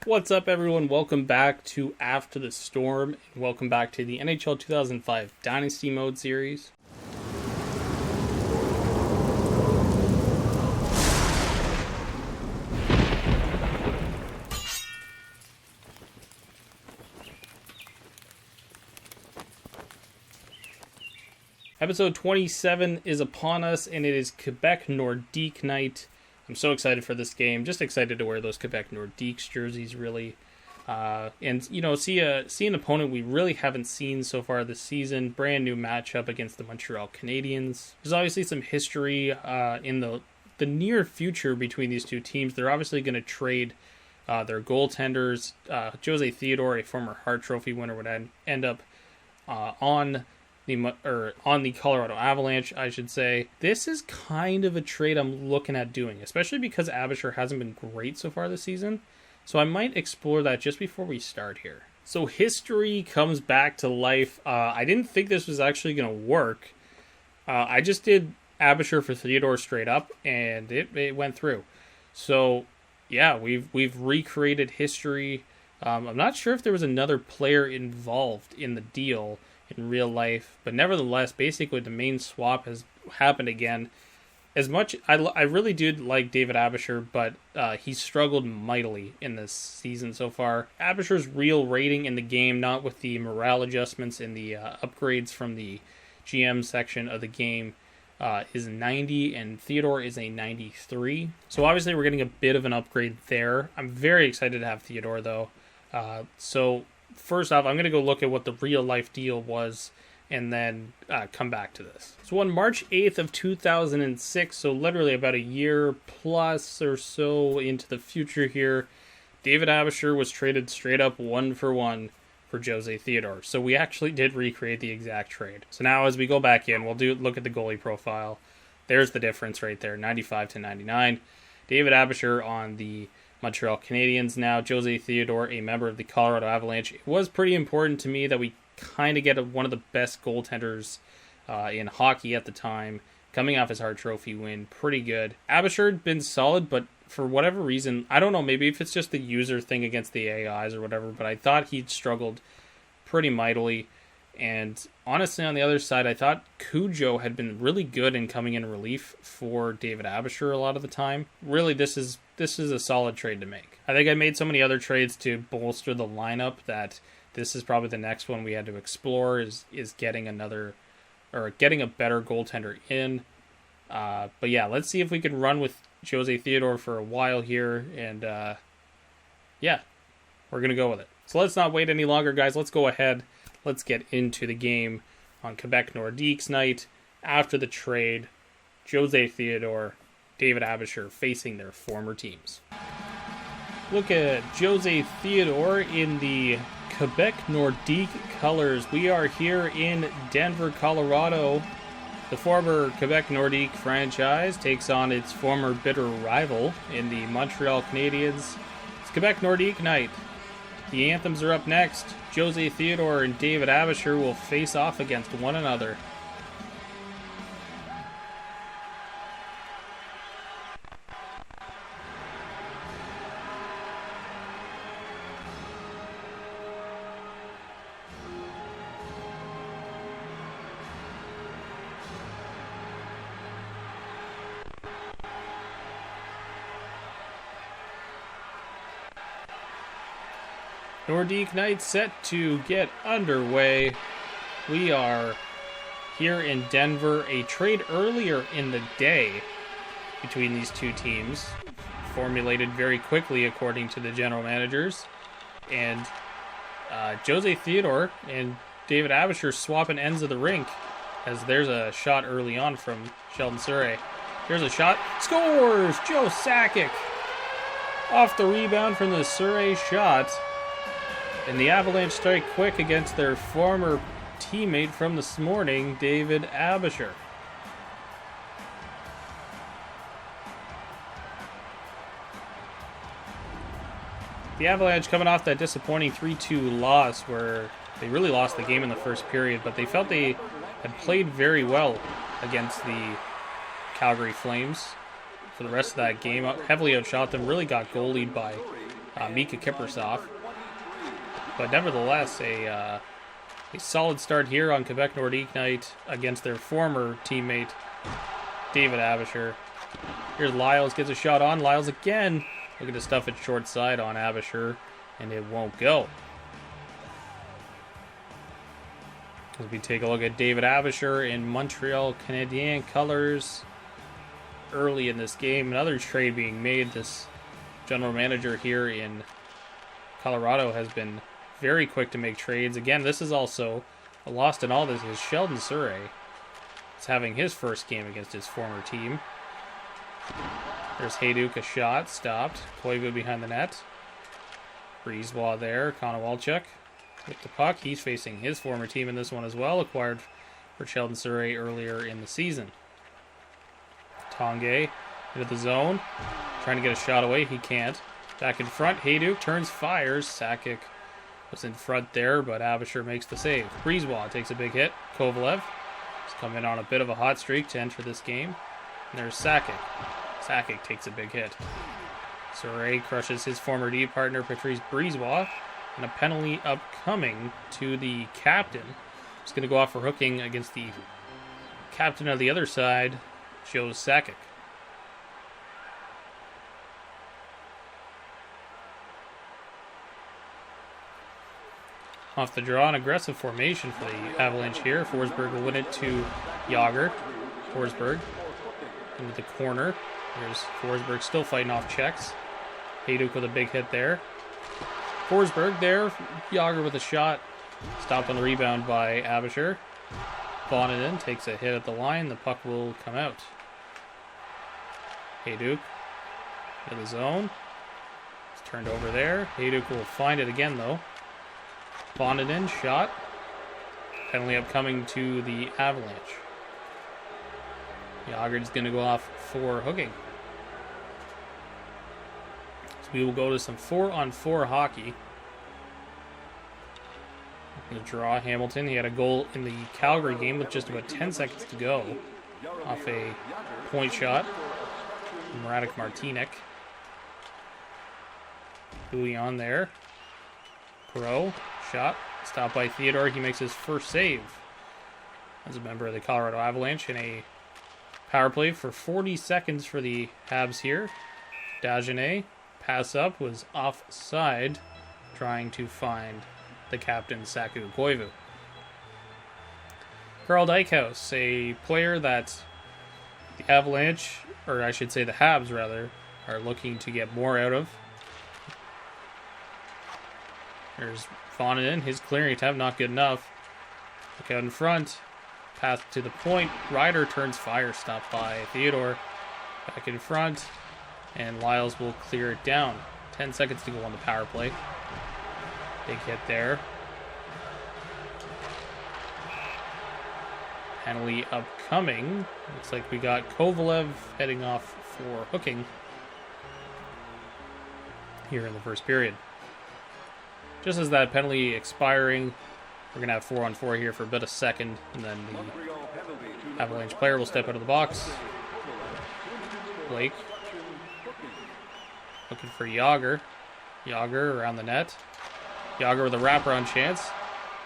What's up, everyone? Welcome back to After the Storm, and welcome back to the NHL 2005 Dynasty Mode series. Episode 27 is upon us, and it is Quebec Nordique night. I'm so excited for this game. Just excited to wear those Quebec Nordiques jerseys, really. And, you know, see an opponent we really haven't seen so far this season. Brand new matchup against the Montreal Canadiens. There's obviously some history in the near future between these two teams. They're obviously going to trade their goaltenders. Jose Theodore, a former Hart Trophy winner, would end up on the Colorado Avalanche, I should say. This is kind of a trade I'm looking at doing, especially because Abisher hasn't been great so far this season. So I might explore that just before we start here. So history comes back to life. I didn't think this was actually going to work. I just did Abisher for Theodore straight up, and it went through. So yeah, we've recreated history. I'm not sure if there was another player involved in the deal in real life, but nevertheless, basically the main swap has happened again. As much I really did like David Abisher, but he struggled mightily in this season so far. Abisher's real rating in the game, not with the morale adjustments and the upgrades from the GM section of the game, is 90, and Theodore is a 93. So obviously we're getting a bit of an upgrade there. I'm very excited to have Theodore, though. So first off, I'm going to go look at what the real life deal was and then come back to this. So on March 8th of 2006, so literally about a year plus or so into the future here, David Abisher was traded straight up 1-for-1 for Jose Theodore. So we actually did recreate the exact trade. So now as we go back in, we'll look at the goalie profile. There's the difference right there, 95 to 99. David Abisher on the Montreal Canadiens now. Jose Theodore, a member of the Colorado Avalanche. It was pretty important to me that we kind of get one of the best goaltenders in hockey at the time, coming off his Hart Trophy win. Pretty good. Abisher had been solid, but for whatever reason, I don't know, maybe if it's just the user thing against the AIs or whatever, but I thought he'd struggled pretty mightily. And honestly, on the other side, I thought Cujo had been really good in coming in relief for David Abisher a lot of the time. Really, this is a solid trade to make. I think I made so many other trades to bolster the lineup that this is probably the next one we had to explore is getting getting a better goaltender in. But yeah, let's see if we can run with Jose Theodore for a while here, and yeah, we're gonna go with it. So let's not wait any longer, guys. Let's go ahead. Let's get into the game on Quebec Nordiques night. After the trade, Jose Theodore, David Abisher facing their former teams. Look at Jose Theodore in the Quebec Nordique colors. We are here in Denver, Colorado. The former Quebec Nordique franchise takes on its former bitter rival in the Montreal Canadiens. It's Quebec Nordique night. The anthems are up next. Jose Theodore and David Abisher will face off against one another. Nordique night set to get underway. We are here in Denver. A trade earlier in the day between these two teams, formulated very quickly according to the general managers. And Jose Theodore and David Abisher swapping ends of the rink, as there's a shot early on from Sheldon Surrey. There's a shot. Scores! Joe Sakic off the rebound from the Surrey shot. And the Avalanche strike quick against their former teammate from this morning, David Abisher. The Avalanche coming off that disappointing 3-2 loss where they really lost the game in the first period, but they felt they had played very well against the Calgary Flames for the rest of that game. Heavily outshot them, really got goalied by Mika Kiprasov. But nevertheless, a solid start here on Quebec Nordique night against their former teammate, David Abisher. Here's Lyles, gets a shot on. Lyles again, looking to stuff it short side on Abisher, and it won't go. As we take a look at David Abisher in Montreal Canadiens colors early in this game. Another trade being made. This general manager here in Colorado has been very quick to make trades. Again, this is also a lost in all this is Sheldon Surrey. He's having his first game against his former team. There's Hayduk, a shot, stopped. Koivu behind the net. Brisebois there, Konowalchuk with the puck. He's facing his former team in this one as well, acquired for Sheldon Surrey earlier in the season. Tanguay into the zone, trying to get a shot away. He can't. Back in front, Hayduk turns, fires. Sakic was in front there, but Abisher makes the save. Brisebois takes a big hit. Kovalev has come in on a bit of a hot streak to enter this game. And there's Sakic. Sakic takes a big hit. Surrey crushes his former D partner, Patrice Brisebois, and a penalty upcoming to the captain. He's going to go off for hooking against the captain of the other side, Joe Sakic. Off the draw, an aggressive formation for the Avalanche here. Forsberg will win it to Yager. Forsberg into the corner. There's Forsberg still fighting off checks. Hayduk with a big hit there. Forsberg there. Yager with a shot. Stopped on the rebound by Abisher. Bonneton takes a hit at the line. The puck will come out. Hayduk into the zone. It's turned over there. Hayduk will find it again though. Bonneton shot. Penalty upcoming to the Avalanche. Yager's going to go off for hooking. So we will go to some 4-on-4 hockey. The draw, Hamilton. He had a goal in the Calgary game with just about 10 seconds to go off a point shot from Radek Martinek. Bouillon there. Perot, shot, stopped by Theodore. He makes his first save as a member of the Colorado Avalanche in a power play for 40 seconds for the Habs here. Dagenet, pass up, was offside, trying to find the captain, Saku Koivu. Carl Dykhouse, a player that the Avalanche, or I should say the Habs rather, are looking to get more out of. There's Vonneton, his clearing attempt not good enough. Look out in front, pass to the point. Ryder turns, fire, stopped by Theodore. Back in front, and Lyles will clear it down. 10 seconds to go on the power play. Big hit there. Penalty upcoming. Looks like we got Kovalev heading off for hooking here in the first period. Just as that penalty expiring, we're going to have 4-on-4 here for about a second, and then the Avalanche player will step out of the box. Blake looking for Yager. Yager around the net. Yager with a wraparound chance.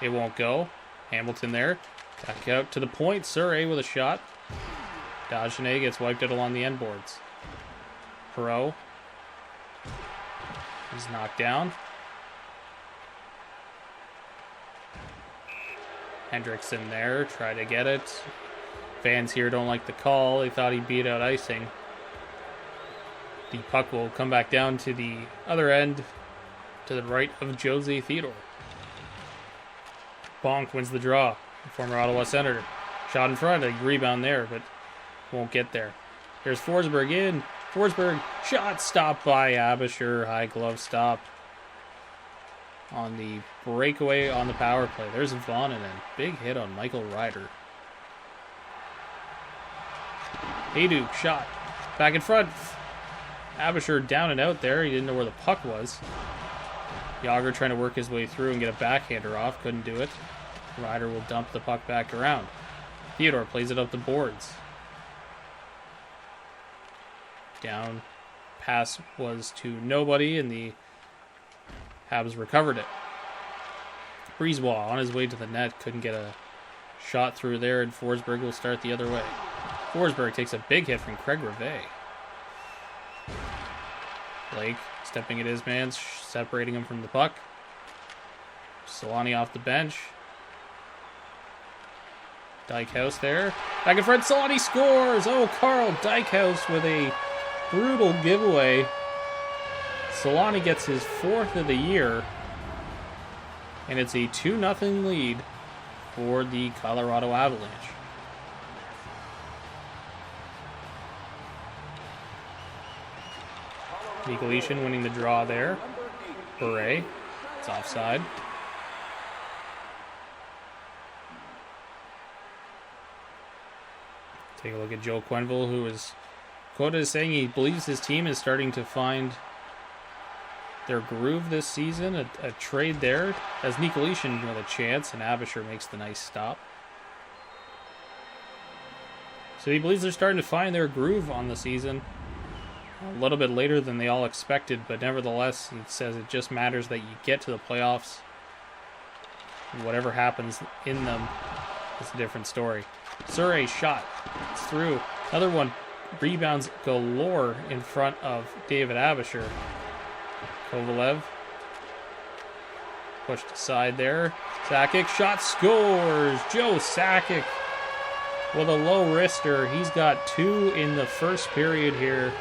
It won't go. Hamilton there. Back out to the point. Surrey with a shot. Dagenet gets wiped out along the end boards. Perot is knocked down. Hendrickson there, try to get it. Fans here don't like the call. They thought he beat out icing. The puck will come back down to the other end, to the right of Josie Theodore. Bonk wins the draw. The former Ottawa Senator. Shot in front, a rebound there, but won't get there. Here's Forsberg in. Forsberg, shot stopped by Abisher. High glove stop on the breakaway on the power play. There's Vonneton. Big hit on Michael Ryder. Hayduk, shot. Back in front. Abisher down and out there. He didn't know where the puck was. Yager trying to work his way through and get a backhander off. Couldn't do it. Ryder will dump the puck back around. Theodore plays it up the boards. Down. Pass was to nobody, and the Habs recovered it. Brisebois on his way to the net. Couldn't get a shot through there, and Forsberg will start the other way. Forsberg takes a big hit from Craig Rivet. Blake stepping at his man, separating him from the puck. Solani off the bench. Dykhouse there. Back in front, Solani scores! Oh, Carl Dykhouse with a brutal giveaway. Solani gets his 4th of the year. And it's a 2-0 lead for the Colorado Avalanche. Nicolishin winning the draw there. Bure. It's offside. Take a look at Joe Quenneville, who is quoted as saying he believes his team is starting to find their groove this season. A trade there as Nicolishin with a chance, and Abisher makes the nice stop. So he believes they're starting to find their groove on the season. A little bit later than they all expected, but nevertheless, he says it just matters that you get to the playoffs. Whatever happens in them is a different story. Surrey shot. It's through. Another one. Rebounds galore in front of David Abisher. Kovalev pushed aside there. Sakic shot, scores. Joe Sakic with a low wrister. He's got 2 in the first period here.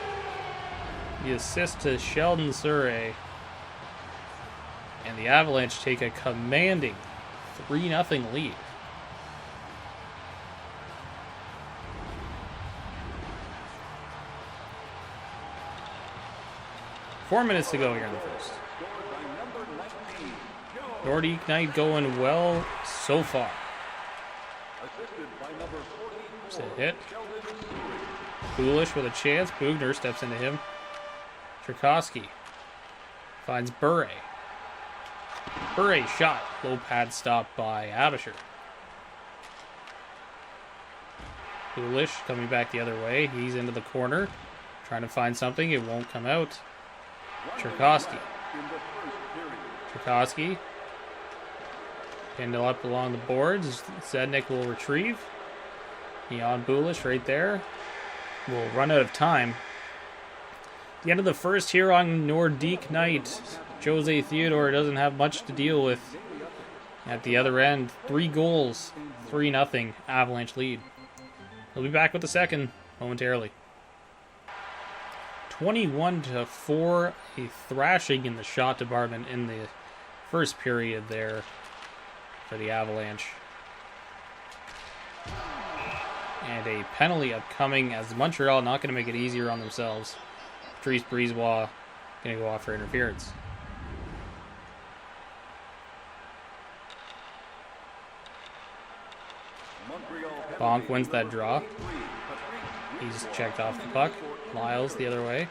The assist to Sheldon Surrey. And the Avalanche take a commanding 3-0 lead. Four minutes to go here in the first. Nordique Knight going well so far. It's a hit. Foolish with a chance. Bugner steps into him. Tchaikovsky finds Bure. Bure shot. Low pad stop by Abisher. Foolish coming back the other way. He's into the corner. Trying to find something. It won't come out. Tchaikovsky. Tchaikovsky. Pinned up along the boards. Zednik will retrieve. Jan Bulish right there. Will run out of time. The end of the first here on Nordique Night. Jose Theodore doesn't have much to deal with. At the other end, 3 goals. 3-0 Avalanche lead. We'll be back with the second momentarily. 21-4, a thrashing in the shot department in the first period there for the Avalanche. And a penalty upcoming as Montreal not going to make it easier on themselves. Patrice Brisebois going to go off for interference. Bonk wins that draw. He's checked off the puck. Lyles the other way.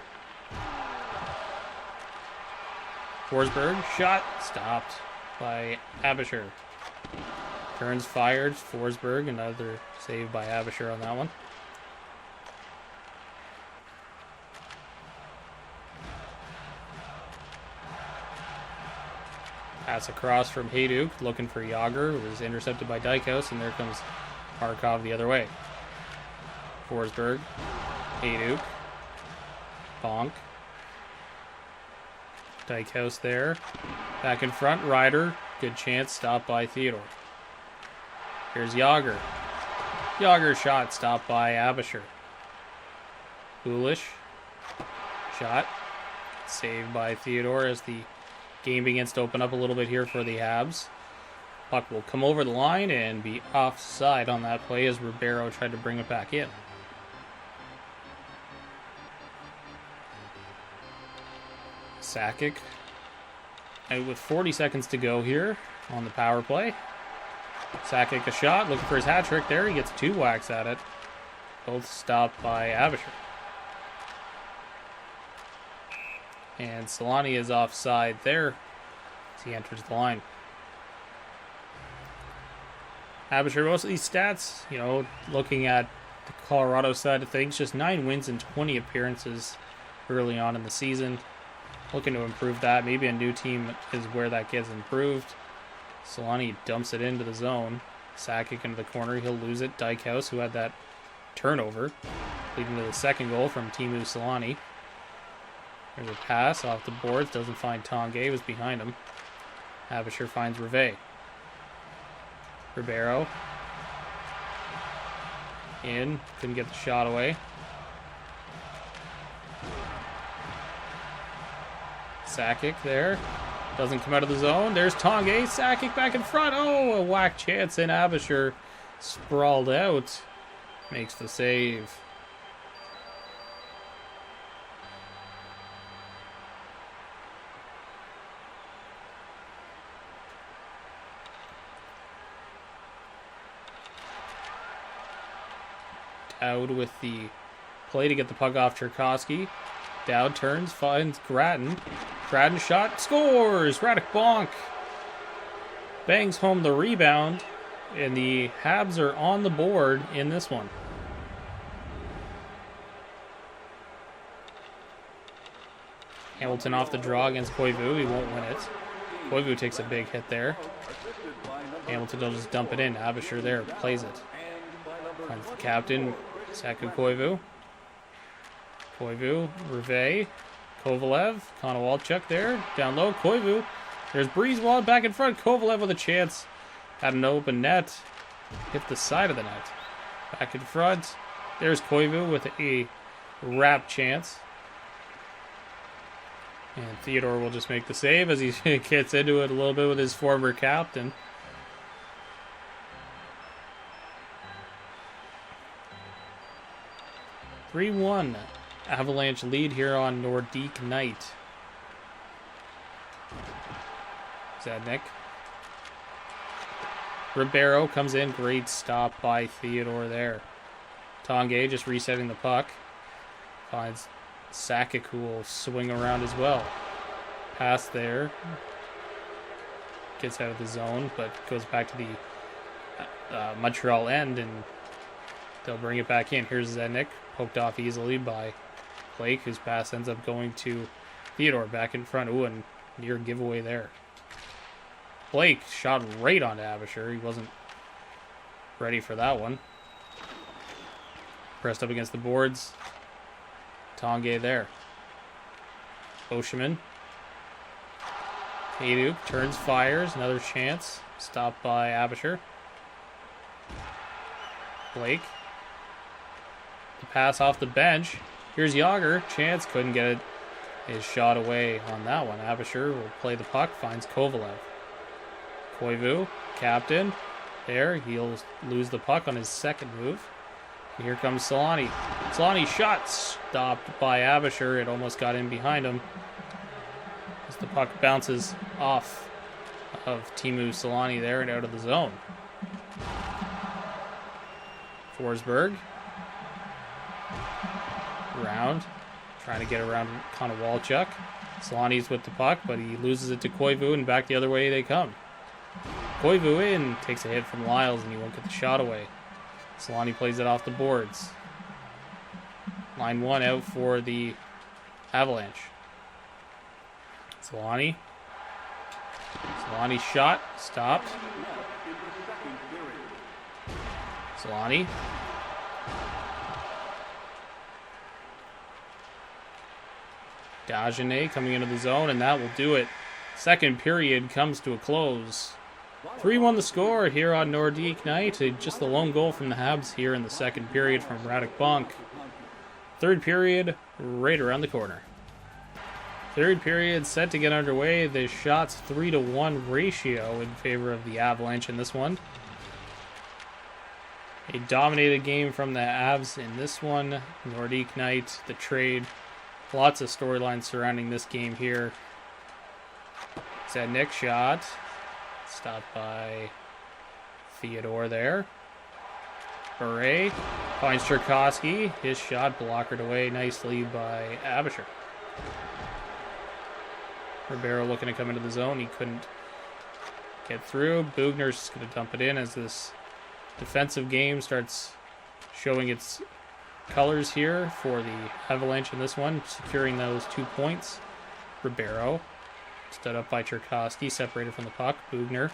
Forsberg shot stopped by Abisher. Turns fired. Forsberg, another save by Abisher on that one. Pass across from Hayduk, looking for Yager. It was intercepted by Dykhouse, and there comes Markov the other way. Forsberg, Hayduk, Bonk, Dykhouse there. Back in front, Ryder. Good chance, stopped by Theodore. Here's Yager. Yager shot, stopped by Abisher. Foolish. Shot. Saved by Theodore as the game begins to open up a little bit here for the Habs. Puck will come over the line and be offside on that play as Ribeiro tried to bring it back in. Sakic out with 40 seconds to go here on the power play. Sakic a shot, looking for his hat trick there. He gets 2 whacks at it. Both stopped by Abisher. And Solani is offside there as he enters the line. Abisher, most of these stats, looking at the Colorado side of things, just 9 wins and 20 appearances early on in the season. Looking to improve that. Maybe a new team is where that gets improved. Solani dumps it into the zone. Sakic into the corner. He'll lose it. Dykhouse, who had that turnover, leading to the second goal from Teemu Solani. There's a pass off the boards. Doesn't find Tanguay. Was behind him. Abisher finds Rivet. Ribeiro. In. Couldn't get the shot away. Sakic there. Doesn't come out of the zone. There's Tanguay. Sakic back in front. Oh, a whack chance, and Abisher sprawled out. Makes the save. Dowd with the play to get the puck off Cherkowski. Dowd turns, finds Grattan. Grattan shot, scores! Radek Bonk bangs home the rebound, and the Habs are on the board in this one. Hamilton off the draw against Koivu. He won't win it. Koivu takes a big hit there. Hamilton will just dump it in. Abisher there plays it. Finds the captain, Saku Koivu. Koivu, Rivet, Kovalev, Konowalchuk there, down low, Koivu. There's Breezewald back in front, Kovalev with a chance. Had an open net, hit the side of the net. Back in front, there's Koivu with a wrap chance. And Theodore will just make the save as he gets into it a little bit with his former captain. (3-1). Avalanche lead here on Nordique night. Zadnik. Ribeiro comes in. Great stop by Theodore there. Tanguay just resetting the puck. Finds Sakic, who will swing around as well. Pass there. Gets out of the zone, but goes back to the Montreal end, and they'll bring it back in. Here's Zadnik, poked off easily by Blake, whose pass ends up going to Theodore back in front. Ooh, and near giveaway there. Blake shot right onto Abisher. He wasn't ready for that one. Pressed up against the boards. Tanguay there. Osherman. Hayduk turns, fires. Another chance. Stopped by Abisher. Blake. The pass off the bench. Here's Yager. Chance, couldn't get it. His shot away on that one. Abisher will play the puck. Finds Kovalev. Koivu, captain. There, he'll lose the puck on his second move. Here comes Solani. Solani shot stopped by Abisher. It almost got in behind him as the puck bounces off of Teemu Solani there and out of the zone. Forsberg. Round. Trying to get around Konowalchuk. Solani's with the puck, but he loses it to Koivu, and back the other way they come. Koivu in. Takes a hit from Lyles, and he won't get the shot away. Solani plays it off the boards. Line one out for the Avalanche. Solani. Solani shot. Stopped. Solani. Dagenet coming into the zone, and that will do it. Second period comes to a close. 3-1 the score here on Nordique night. Just the lone goal from the Habs here in the second period from Radek Bonk. Third period right around the corner. Third period set to get underway. The shots 3-1 ratio in favor of the Avalanche in this one. A dominated game from the Avs in this one. Nordique night, the trade. Lots of storylines surrounding this game here. Zadnik shot. Stopped by Theodore there. Beret finds Cherkowski. His shot blockered away nicely by Abisher. Ribeiro looking to come into the zone. He couldn't get through. Bugner's just going to dump it in as this defensive game starts showing its colors here for the Avalanche in this one, securing those 2 points. Ribeiro. Stood up by Cherkowski, separated from the puck. Bugner.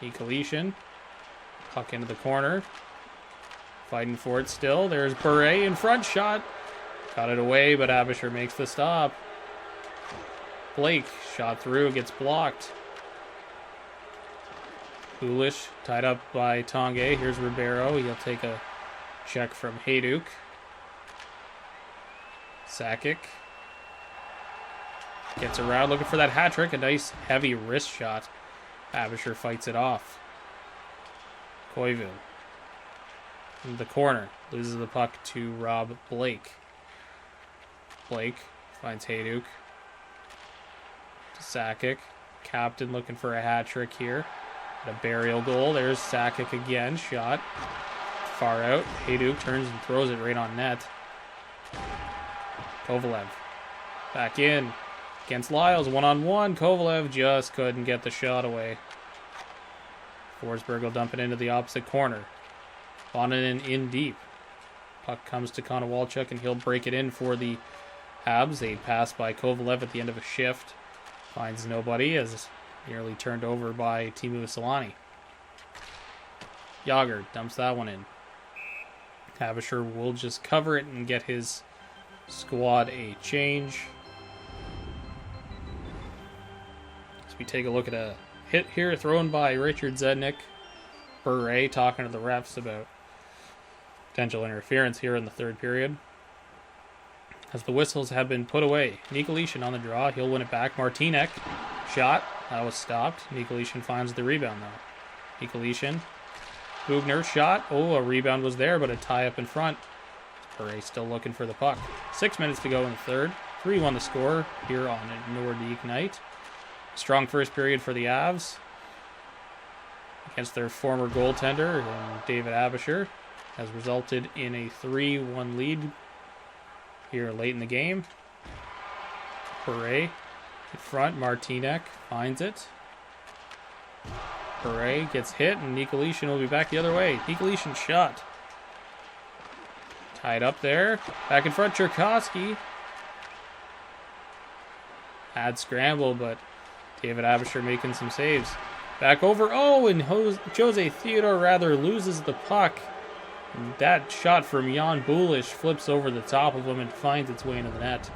Nikolitin. Puck into the corner. Fighting for it still. There's Bure in front. Shot. Got it away, but Abisher makes the stop. Blake. Shot through. Gets blocked. Foolish. Tied up by Tanguay. Here's Ribeiro. He'll take a check from Hayduk. Sakic. Gets around looking for that hat trick. A nice heavy wrist shot. Abisher fights it off. Koivu. In the corner. Loses the puck to Rob Blake. Blake finds Hayduk. To Sakic. Captain looking for a hat trick here. A burial goal. There's Sakic again. Shot. Far out. Hayduk turns and throws it right on net. Kovalev. Back in. Against Lyles. One-on-one. Kovalev just couldn't get the shot away. Forsberg will dump it into the opposite corner. Bonanen in deep. Puck comes to Konowalchuk and he'll break it in for the Habs. They pass by Kovalev at the end of a shift. Finds nobody as nearly turned over by Teemu Selanne. Yager dumps that one in. Abisher will just cover it and get his squad a change. As we take a look at a hit here thrown by Richard Zednik. Bure talking to the refs about potential interference here in the third period. As the whistles have been put away. Nikolitin on the draw. He'll win it back. Martinek. Shot. That was stopped. Nikolitin finds the rebound though. Nikolitin. Bugner shot. Oh, a rebound was there, but a tie up in front. Bure still looking for the puck. 6 minutes to go in the third. 3-1 the score here on a Nordique night. Strong first period for the Avs against their former goaltender, David Abisher, has resulted in a 3-1 lead here late in the game. Bure in front. Martinek finds it. Bure gets hit, and Nikolitin will be back the other way. Nikolitin shot. Tied up there. Back in front, Cherkowski. Had scramble, but David Abisher making some saves. Back over. Oh, and Jose Theodore rather loses the puck. And that shot from Jan Bulish flips over the top of him and finds its way into the net.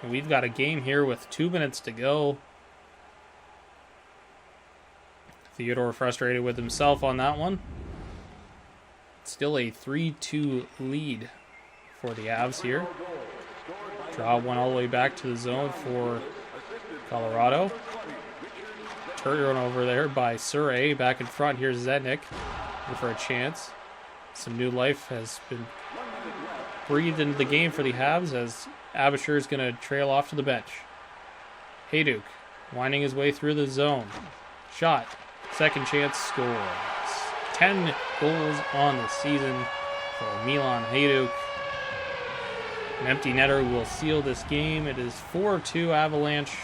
And we've got a game here with 2 minutes to go. Theodore frustrated with himself on that one. Still a 3-2 lead for the Avs here. Draw one all the way back to the zone for Colorado. Turnover there by Surrey. Back in front, here's Zednik looking for a chance. Some new life has been breathed into the game for the Habs as Abisher is going to trail off to the bench. Hayduk winding his way through the zone. Shot. Second chance, scores. 10 goals on the season for Milan Hayduk. An empty netter will seal this game. It is 4-2 Avalanche.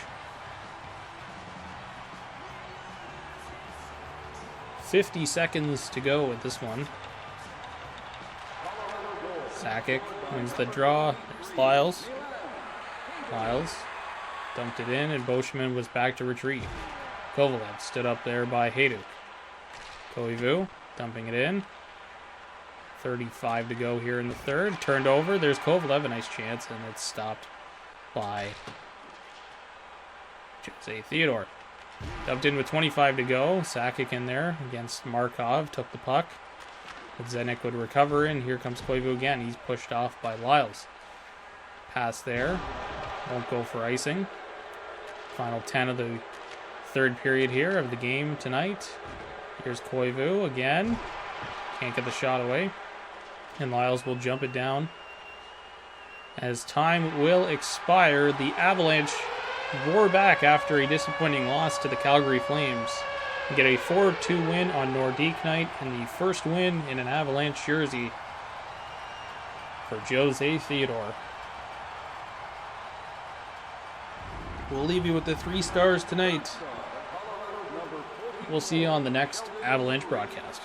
50 seconds to go with this one. Sakic wins the draw. There's Lyles. Lyles dumped it in, and Boschman was back to retreat. Kovalev stood up there by Hayduk. Koivu dumping it in. 35 to go here in the third. Turned over. There's Kovalev, a nice chance, and it's stopped by Jose Theodore. Dumped in with 25 to go. Sakic in there against Markov. Took the puck. But Zednik would recover, and here comes Koivu again. He's pushed off by Lyles. Pass there. Won't go for icing. Final 10 of the third period here of the game tonight. Here's Koivu again. Can't get the shot away. And Lyles will jump it down. As time will expire, the Avalanche roar back after a disappointing loss to the Calgary Flames and get a 4-2 win on Nordique night and the first win in an Avalanche jersey for Jose Theodore. We'll leave you with the 3 stars tonight. We'll see you on the next Avalanche broadcast.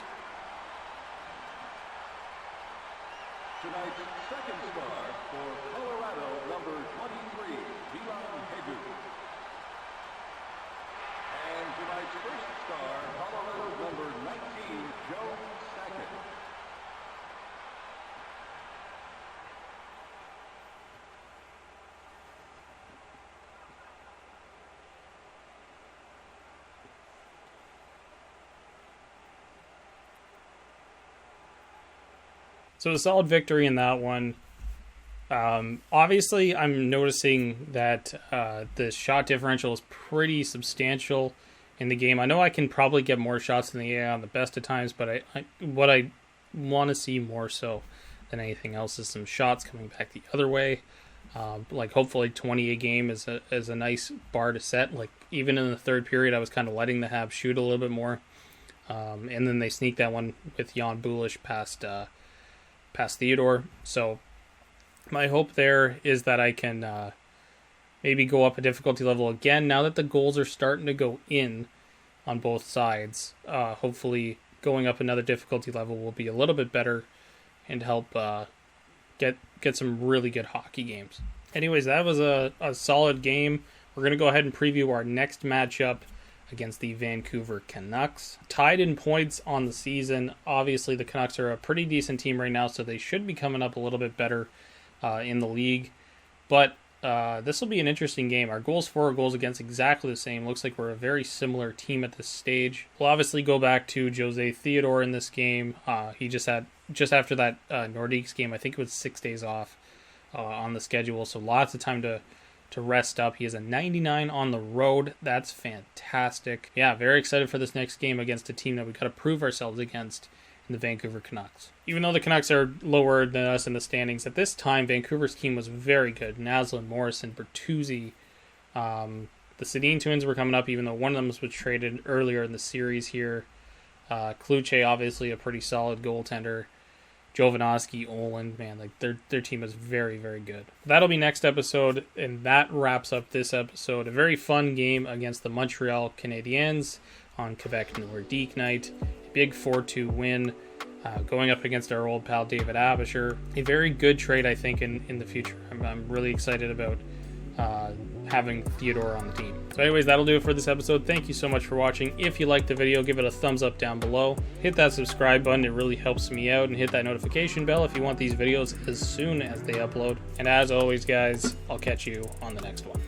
So a solid victory in that one. Obviously, I'm noticing that the shot differential is pretty substantial in the game. I know I can probably get more shots than the AI on the best of times, but what I want to see more so than anything else is some shots coming back the other way. Like hopefully 20 a game is a nice bar to set. Like even in the third period, I was kind of letting the Habs shoot a little bit more, and then they sneaked that one with Jan Bulish past Theodore. So my hope there is that I can maybe go up a difficulty level again now that the goals are starting to go in on both sides. Hopefully going up another difficulty level will be a little bit better and help get some really good hockey games. Anyways, that was a solid game. We're going to go ahead and preview our next matchup against the Vancouver Canucks. Tied in points on the season. Obviously, the Canucks are a pretty decent team right now, so they should be coming up a little bit better in the league. But this will be an interesting game. Our goals for, goals against exactly the same. Looks like we're a very similar team at this stage. We'll obviously go back to Jose Theodore in this game. He just after that Nordiques game, I think it was 6 days off on the schedule, so lots of time to rest up. He has a 99 on the road. That's fantastic. Yeah, very excited for this next game against a team that we got to prove ourselves against in the Vancouver Canucks. Even though the Canucks are lower than us in the standings, at this time, Vancouver's team was very good. Naslund, Morrison, Bertuzzi. The Sedin twins were coming up, even though one of them was traded earlier in the series here. Kluche, obviously a pretty solid goaltender. Jovanovski, Oland, man, like their team is very, very good. That'll be next episode, and that wraps up this episode. A very fun game against the Montreal Canadiens on Quebec Nordique night. A big 4-2 win, going up against our old pal David Abisher. A very good trade, I think, in the future. I'm really excited about having Theodore on the team. So anyways, that'll do it for this episode. Thank you so much for watching. If you liked the video, give it a thumbs up down below. Hit that subscribe button, it really helps me out, and hit that notification bell if you want these videos as soon as they upload. And as always, guys, I'll catch you on the next one.